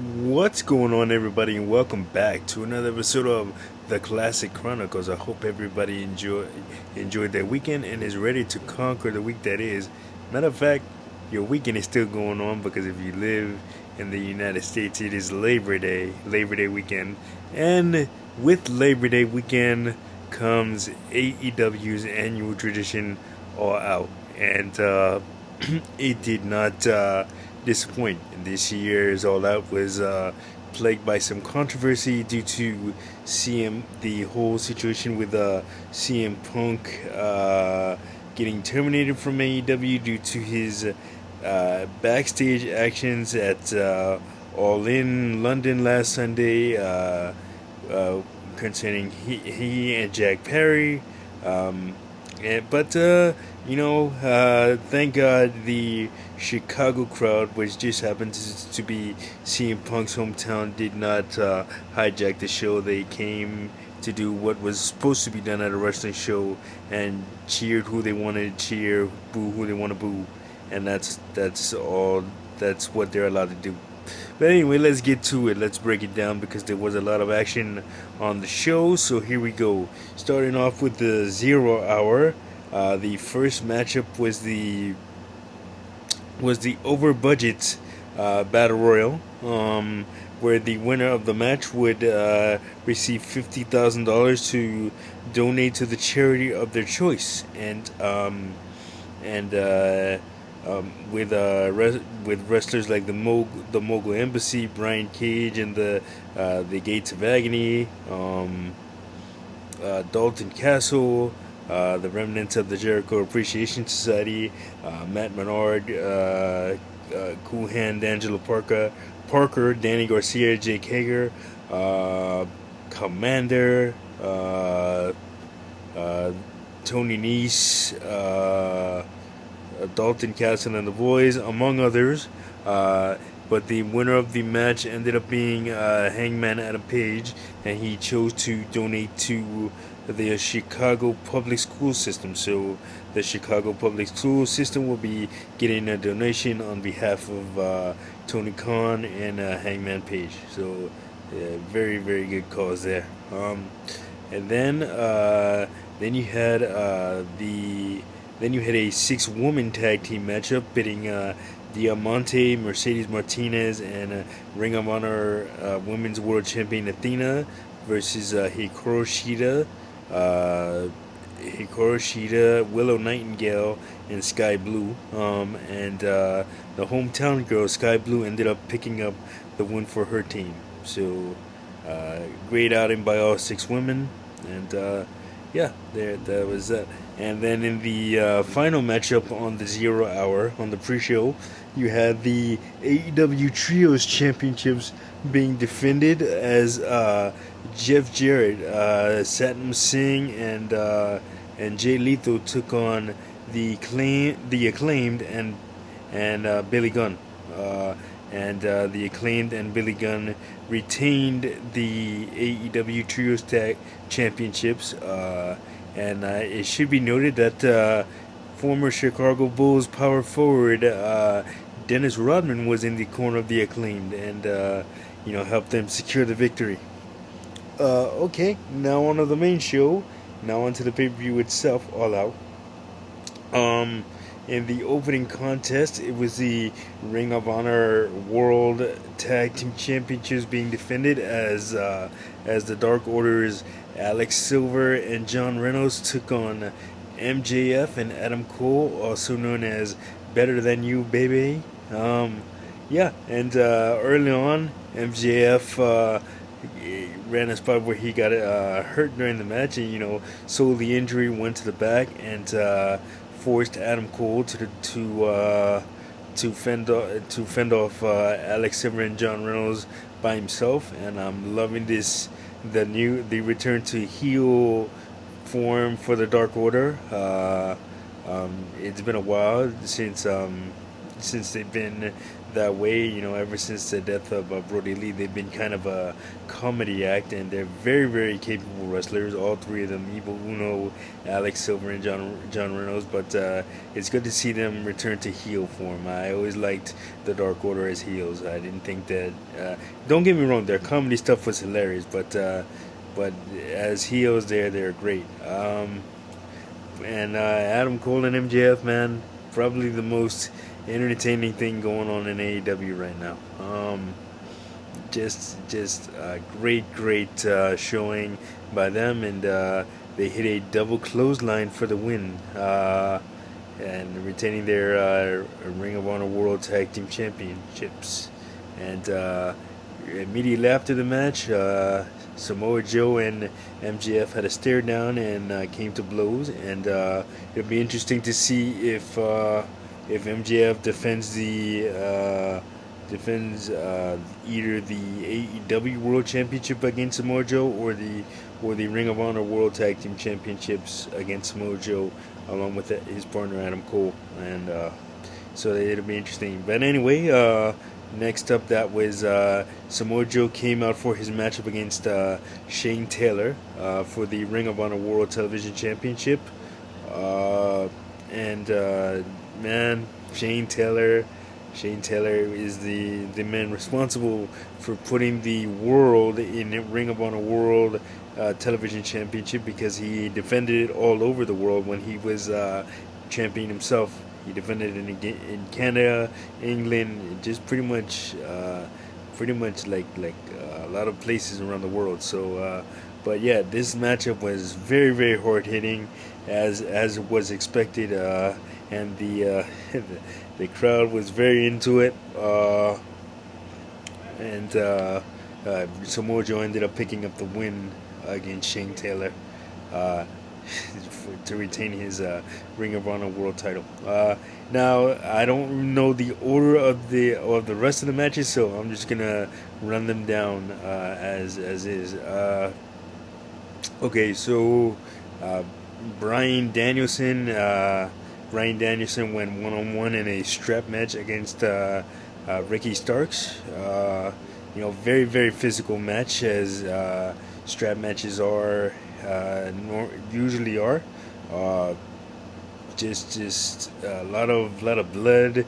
What's going on, everybody, and welcome back to another episode of the Classic Chronicles. I hope everybody enjoyed their weekend and is ready to conquer the week that is. Matter of fact, your weekend is still going on because if you live in the United States, it is Labor Day weekend, and with Labor Day weekend comes AEW's annual tradition, All Out, and it did not disappoint. This year's All Out was plagued by some controversy due to the whole situation with CM Punk getting terminated from AEW due to his backstage actions at All In London last Sunday concerning he and Jack Perry. But thank God the Chicago crowd, which just happens to be CM Punk's hometown, did not hijack the show. They came to do what was supposed to be done at a wrestling show and cheered who they wanted to cheer, boo who they want to boo, and that's all. That's what they're allowed to do. But anyway, let's get to it. Let's break it down because there was a lot of action on the show. So here we go. Starting off with the 0 Hour. The first matchup was the over budget battle royal, where the winner of the match would receive $50,000 to donate to the charity of their choice, with wrestlers like the Mogul Embassy, Brian Cage, and the Gates of Agony, Dalton Castle, the remnants of the Jericho Appreciation Society, Matt Menard, Cool Hand, D'Angelo Parker, Danny Garcia, Jake Hager, Commander, Tony Nese, Dalton Castle and the Boys, among others. But the winner of the match ended up being Hangman Adam Page, and he chose to donate to the Chicago public school system. So the Chicago public school system will be getting a donation on behalf of Tony Khan and Hangman Page. So very, very good cause there. And then you had then you had a 6-woman tag team matchup pitting Diamante, Mercedes Martinez, and Ring of Honor Women's World Champion Athena versus Hikaru Shida, Willow Nightingale, and Sky Blue. And the hometown girl, Sky Blue, ended up picking up the win for her team. So, great outing by all 6 women. And that was that. And then in the final matchup on the 0 Hour, on the pre-show, you had the AEW Trios Championships being defended as Jeff Jarrett, Satnam Singh, and Jay Lethal took on the Acclaimed and Billy Gunn. The Acclaimed and Billy Gunn retained the AEW Trios Tag Championships. And it should be noted that former Chicago Bulls power forward Dennis Rodman was in the corner of the Acclaimed and helped them secure the victory. Okay, now on to the main show. Now on to the pay-per-view itself, All Out. In the opening contest, it was the Ring of Honor World Tag Team Championships being defended as the Dark Order's Alex Silver and John Reynolds took on MJF and Adam Cole, also known as Better Than You, Baby. Early on, MJF ran a spot where he got hurt during the match, and sold the injury, went to the back, and forced Adam Cole to fend off Alex Silver and John Reynolds by himself. And I'm loving the return to heel form for the Dark Order. It's been a while since they've been that way. Ever since the death of Brody Lee, they've been kind of a comedy act, and they're very, very capable wrestlers. All three of them: Evil Uno, Alex Silver, and John Reynolds. But it's good to see them return to heel form. I always liked the Dark Order as heels. I didn't think that. Don't get me wrong; their comedy stuff was hilarious, but as heels, they're great. And Adam Cole and MJF, man, probably the most entertaining thing going on in AEW right now. Just a great showing by them, and they hit a double clothesline for the win, and retaining their Ring of Honor World Tag Team Championships. And immediately after the match, Samoa Joe and MJF had a stare down and came to blows, and it'll be interesting to see if MJF defends either the AEW World Championship against Samoa Joe or the Ring of Honor World Tag Team Championships against Samoa Joe, along with his partner Adam Cole, and so it'll be interesting. But anyway, next up, that was Samoa Joe came out for his matchup against Shane Taylor for the Ring of Honor World Television Championship. And man, Shane Taylor is the man responsible for putting the world in the Ring of Honor World Television Championship, because he defended it all over the world when he was champion himself. He defended it in Canada, England, just pretty much like a lot of places around the world. So, but yeah, this matchup was very, very hard hitting, as was expected, and the crowd was very into it, and Samoa Joe ended up picking up the win against Shane Taylor. To retain his Ring of Honor World title. Now, I don't know the order of the rest of the matches, so I'm just gonna run them down as is. Okay, so Bryan Danielson went 1-on-1 in a strap match against Ricky Starks. Very, very physical match, as strap matches are. Usually are. Just a lot of blood,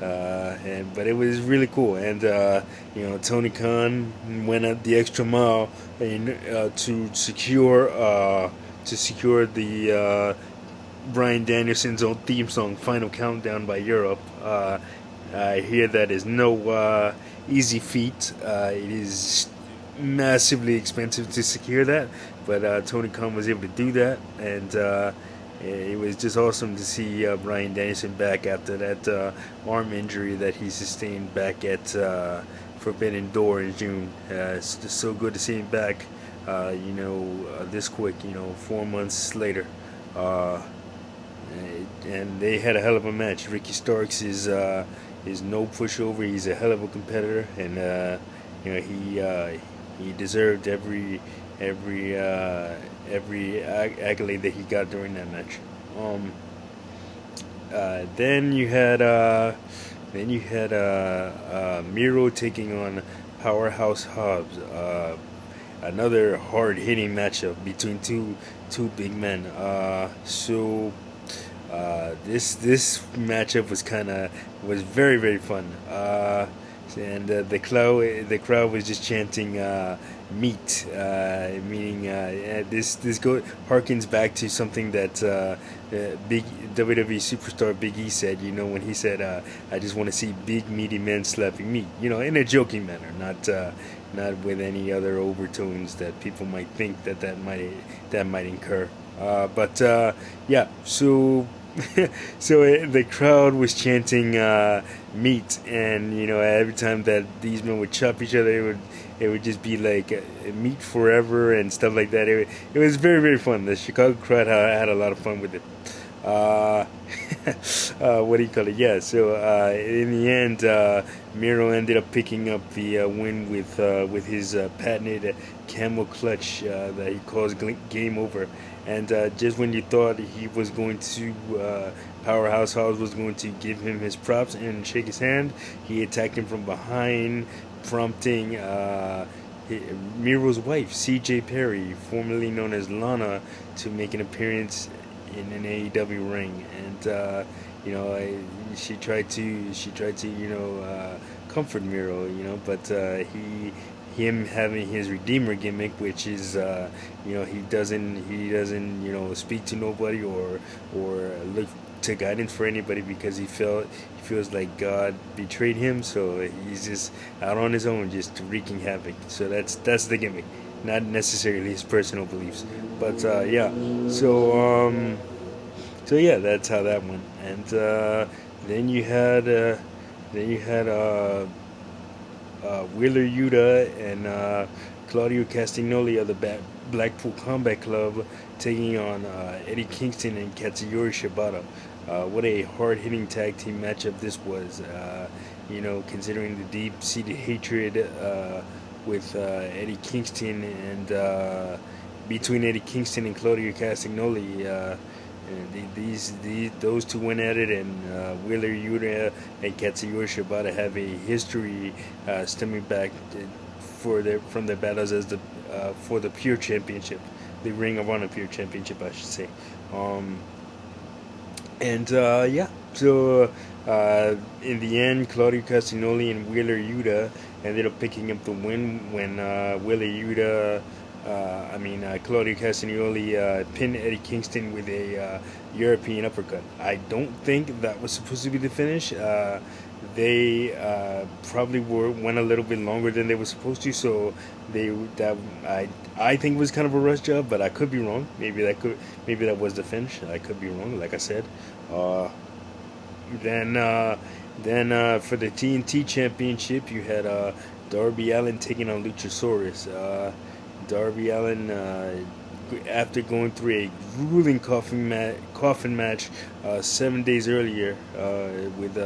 but it was really cool. And Tony Khan went at the extra mile to secure the Bryan Danielson's own theme song, "Final Countdown" by Europe. I hear that is no easy feat. It is massively expensive to secure that, but Tony Khan was able to do that, and it was just awesome to see Bryan Danielson back after that arm injury that he sustained back at Forbidden Door in June. It's just so good to see him back, this quick, 4 months later. And they had a hell of a match. Ricky Starks is no pushover. He's a hell of a competitor, and he deserved every accolade that he got during that match. Then you had Miro taking on Powerhouse Hobbs. Another hard-hitting matchup between two big men. This matchup was very, very fun. And the crowd was just chanting "meat," meaning this harkens back to something that big WWE superstar Big E said. When he said, "I just want to see big meaty men slapping meat," in a joking manner, not with any other overtones that people might think that might incur. But yeah, so. So the crowd was chanting meat, and every time that these men would chop each other, it would just be like meat forever and stuff like that. It was very, very fun. The Chicago crowd had a lot of fun with it. what do you call it? Yeah. So in the end, Miro ended up picking up the win with his patented camel clutch that he calls game over. And just when you thought he was going to, Powerhouse Hobbs was going to give him his props and shake his hand, he attacked him from behind, prompting Miro's wife, C.J. Perry, formerly known as Lana, to make an appearance in an AEW ring. And she tried to comfort Miro, but him having his Redeemer gimmick, which is he doesn't speak to nobody or look to guidance for anybody because he feels like God betrayed him, so he's just out on his own, just wreaking havoc. So that's the gimmick, not necessarily his personal beliefs, but yeah. So yeah, that's how that went. And then you had Wheeler Yuta and Claudio Castagnoli of the Blackpool Combat Club taking on Eddie Kingston and Katsuyori Shibata. What a hard-hitting tag team matchup this was. Considering the deep-seated hatred with Eddie Kingston and between Eddie Kingston and Claudio Castagnoli. Those two went at it, and Wheeler Yuta and Katsuyori Shibata have a history stemming back from their battles as for the Pure Championship, the Ring of Honor Pure Championship, I should say. Yeah, so in the end, Claudio Castagnoli and Wheeler Yuta ended up picking up the win when Claudio Castagnoli pinned Eddie Kingston with a European uppercut. I don't think that was supposed to be the finish. They probably went a little bit longer than they were supposed to, so I think it was kind of a rush job, but I could be wrong. Maybe that was the finish. I could be wrong, like I said. Then for the TNT Championship, you had Darby Allin taking on Luchasaurus. Darby Allin, after going through a grueling coffin match 7 days earlier with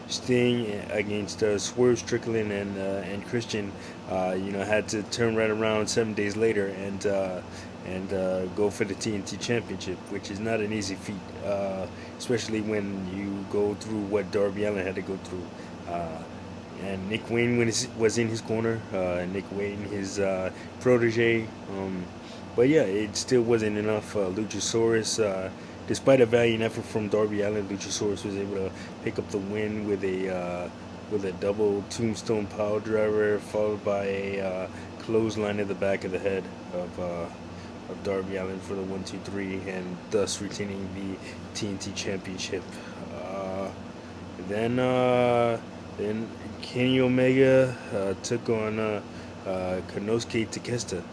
Sting against Swerve Strickland and Christian, had to turn right around 7 days later and go for the TNT Championship, which is not an easy feat, especially when you go through what Darby Allin had to go through. And Nick Wayne was in his corner. Nick Wayne, his protege. But yeah, it still wasn't enough. Luchasaurus, despite a valiant effort from Darby Allin, Luchasaurus was able to pick up the win with a double tombstone power driver, followed by a clothesline in the back of the head of Darby Allin for the 1-2-3, and thus retaining the TNT Championship. Then Kenny Omega took on Konosuke Takeshita.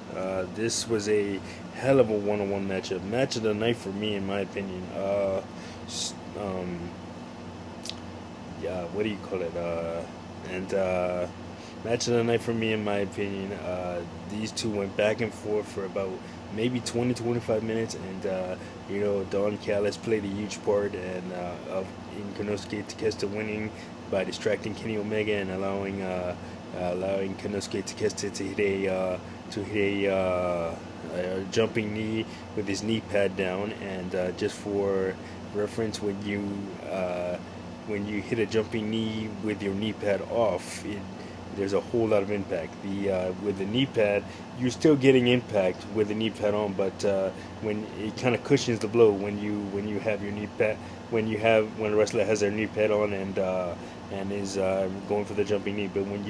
This was a hell of a one-on-one matchup. Match of the night for me, in my opinion. What do you call it? Match of the night for me, in my opinion. These two went back and forth for about maybe 20-25 minutes, and Don Callis played a huge part in Konosuke Takeshita winning by distracting Kenny Omega and allowing Konosuke Takeshita to hit a jumping knee with his knee pad down. And just for reference, when you hit a jumping knee with your knee pad off, there's a whole lot of impact. With the knee pad, you're still getting impact with the knee pad on, but when it kind of cushions the blow when you have your knee pad, when a wrestler has their knee pad on and is going for the jumping knee. But when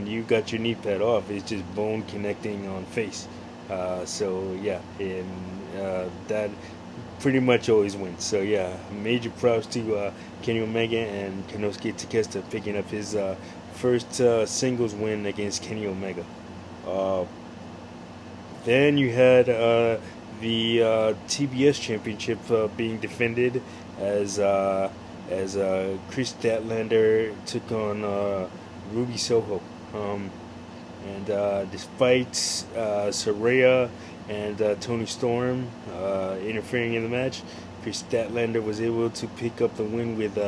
you got your knee pad off, it's just bone connecting on face. So yeah, and that pretty much always wins. So yeah, major props to Kenny Omega and Konosuke Takeshita picking up his first singles win against Kenny Omega. Then you had the TBS Championship being defended as Chris Statlander took on Ruby Soho. And despite Saraya and Tony Storm interfering in the match, Chris Statlander was able to pick up the win with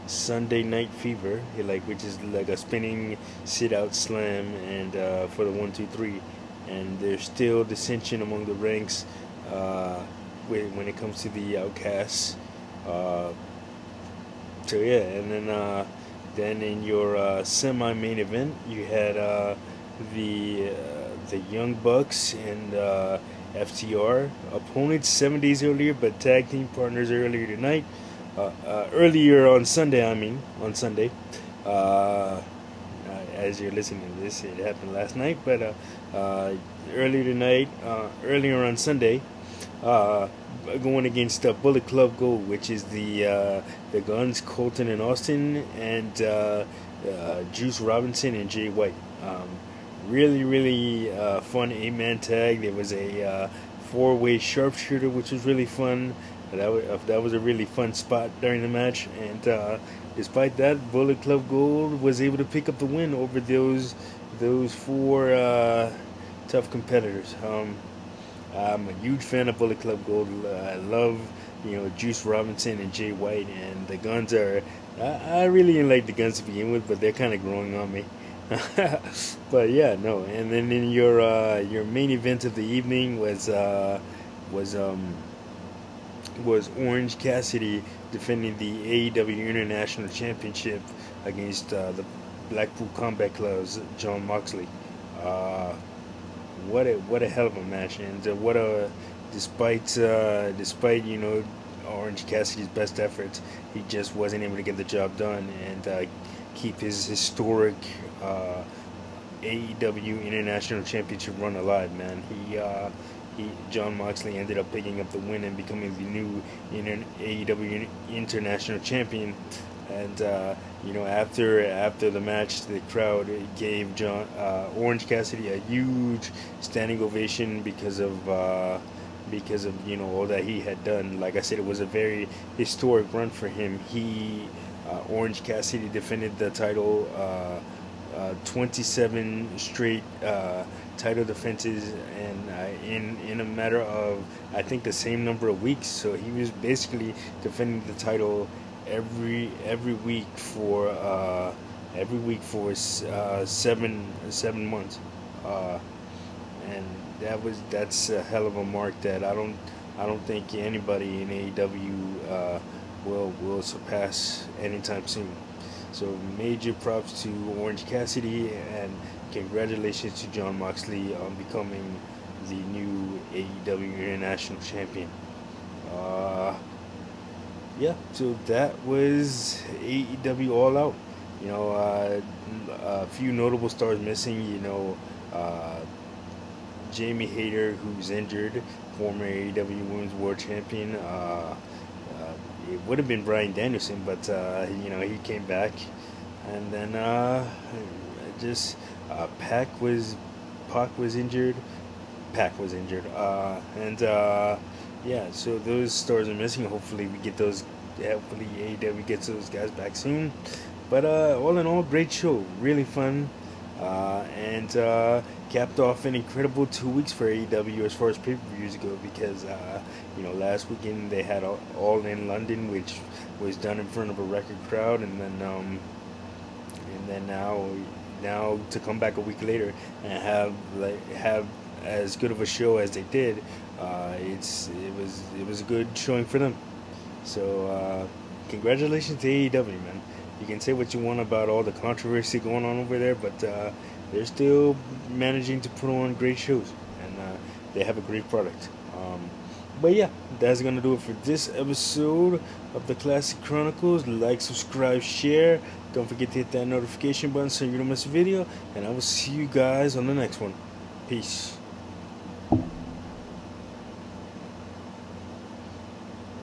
Sunday Night Fever, which is like a spinning sit-out slam, and for the 1-2-3. And there's still dissension among the ranks when it comes to the Outcasts. So yeah, and then in your semi-main event, you had the Young Bucks and FTR, opponents 7 days earlier, but tag team partners earlier tonight. Earlier on Sunday, on Sunday. As you're listening to this, it happened last night, but earlier tonight, earlier on Sunday, going against Bullet Club Gold, which is the Guns, Colton and Austin, and Juice Robinson and Jay White. Really fun 8-man tag. There was a 4-way sharpshooter, which was really fun. That was a really fun spot during the match, and despite that, Bullet Club Gold was able to pick up the win over those 4 tough competitors. I'm a huge fan of Bullet Club Gold. I love, Juice Robinson and Jay White, and the Guns are. I really didn't like the Guns to begin with, but they're kind of growing on me. But yeah, no. And then in your main event of the evening was Orange Cassidy defending the AEW International Championship against the Blackpool Combat Club's Jon Moxley. What a hell of a match, and despite Orange Cassidy's best efforts, he just wasn't able to get the job done and keep his historic AEW International Championship run alive. Man, Jon Moxley ended up picking up the win and becoming the new AEW International Champion. And after the match, the crowd gave Orange Cassidy a huge standing ovation because of all that he had done. Like I said, it was a very historic run for him. Orange Cassidy defended the title 27 straight title defenses, and in a matter of, I think, the same number of weeks. So he was basically defending the title every week for 7 months, and that's a hell of a mark that I don't think anybody in AEW will surpass anytime soon. So major props to Orange Cassidy, and congratulations to Jon Moxley on becoming the new AEW International Champion. Yeah, so that was AEW All Out. A few notable stars missing. Jamie Hayter, who's injured, former AEW Women's World Champion. It would have been Bryan Danielson, but he came back, and then Pac was injured. Yeah, so those stars are missing. Hopefully AEW gets those guys back soon. But all in all, great show, really fun, and capped off an incredible 2 weeks for AEW as far as pay-per-views go, because last weekend they had All in London, which was done in front of a record crowd, and then now to come back a week later and have as good of a show as they did, it was a good showing for them. So congratulations to AEW, man. You can say what you want about all the controversy going on over there, but they're still managing to put on great shows, and they have a great product. But yeah, that's gonna do it for this episode of the Classic Chronicles. Like, subscribe, share. Don't forget to hit that notification button so you don't miss a video, and I will see you guys on the next one. Peace.